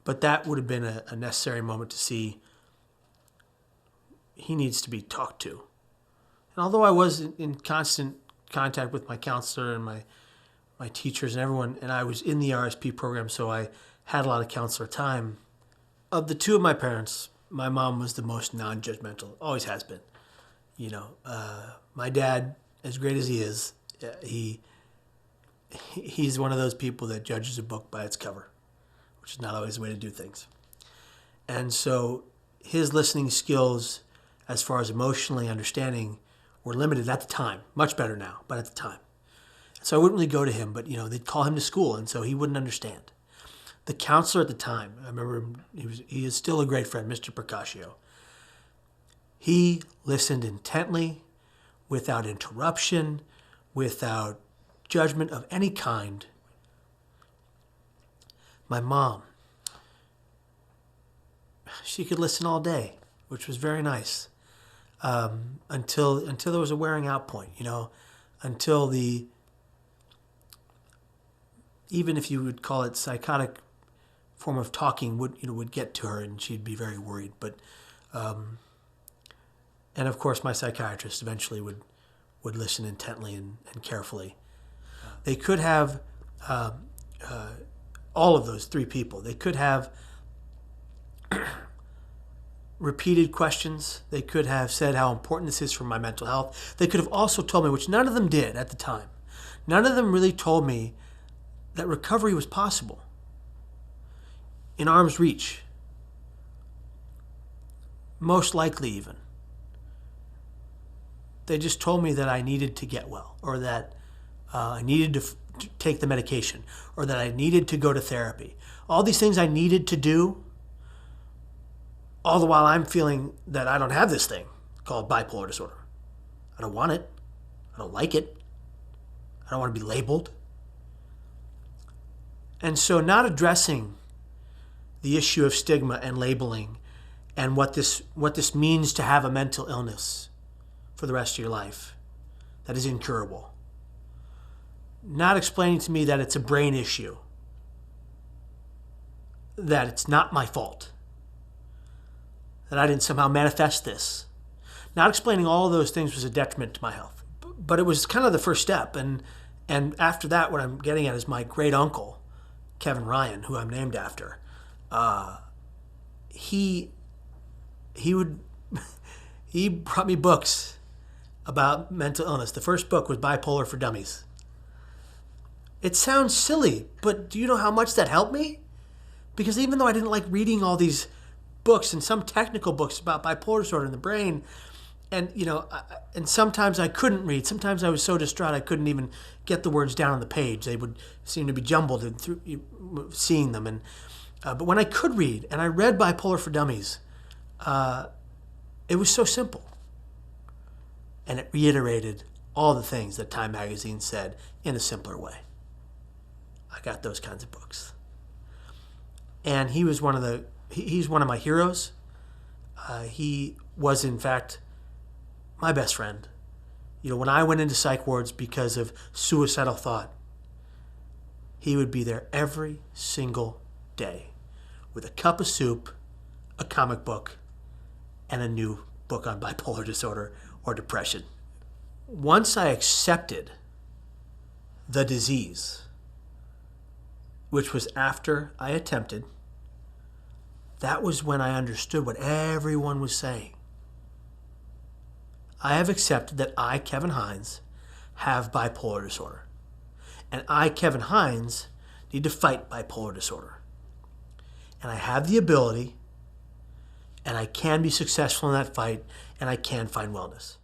But that would have been a necessary moment to see he needs to be talked to. And although I was in constant contact with my counselor and my teachers and everyone, and I was in the RSP program, so I had a lot of counselor time. Of the two of my parents, my mom was the most non-judgmental, always has been. My dad, as great as he is, he's one of those people that judges a book by its cover, which is not always the way to do things. And so his listening skills, as far as emotionally understanding, were limited at the time. Much better now, but at the time. So I wouldn't really go to him, but they'd call him to school, and so he wouldn't understand. The counselor at the time, I remember him, he is still a great friend, Mr. Percascio. He listened intently, without interruption, without judgment of any kind. My mom, she could listen all day, which was very nice, until there was a wearing out point, until even if you would call it psychotic form of talking would get to her, and she'd be very worried. But and of course my psychiatrist eventually would listen intently and carefully. They could have all of those three people. They could have repeated questions. They could have said how important this is for my mental health. They could have also told me, which none of them did at the time, none of them really told me that recovery was possible, in arm's reach, most likely even. They just told me that I needed to get well, or that I needed to take the medication, or that I needed to go to therapy. All these things I needed to do, all the while I'm feeling that I don't have this thing called bipolar disorder. I don't want it. I don't like it. I don't want to be labeled. And so not addressing the issue of stigma and labeling and what this means to have a mental illness for the rest of your life that is incurable. Not explaining to me that it's a brain issue, that it's not my fault, that I didn't somehow manifest this. Not explaining all of those things was a detriment to my health. But it was kind of the first step. And after that, what I'm getting at is my great uncle, Kevin Ryan, who I'm named after. He brought me books about mental illness. The first book was Bipolar for Dummies. It sounds silly, but do you know how much that helped me? Because even though I didn't like reading all these books and some technical books about bipolar disorder in the brain, and and sometimes I couldn't read. Sometimes I was so distraught I couldn't even get the words down on the page. They would seem to be jumbled and through seeing them. And but when I could read, and I read Bipolar for Dummies, it was so simple, and it reiterated all the things that Time magazine said in a simpler way. I got those kinds of books, and he was he's one of my heroes. He was, in fact, my best friend. When I went into psych wards because of suicidal thought, he would be there every single day with a cup of soup, a comic book, and a new book on bipolar disorder or depression. Once I accepted the disease, which was after I attempted, that was when I understood what everyone was saying. I have accepted that I, Kevin Hines, have bipolar disorder. And I, Kevin Hines, need to fight bipolar disorder. And I have the ability, and I can be successful in that fight, and I can find wellness.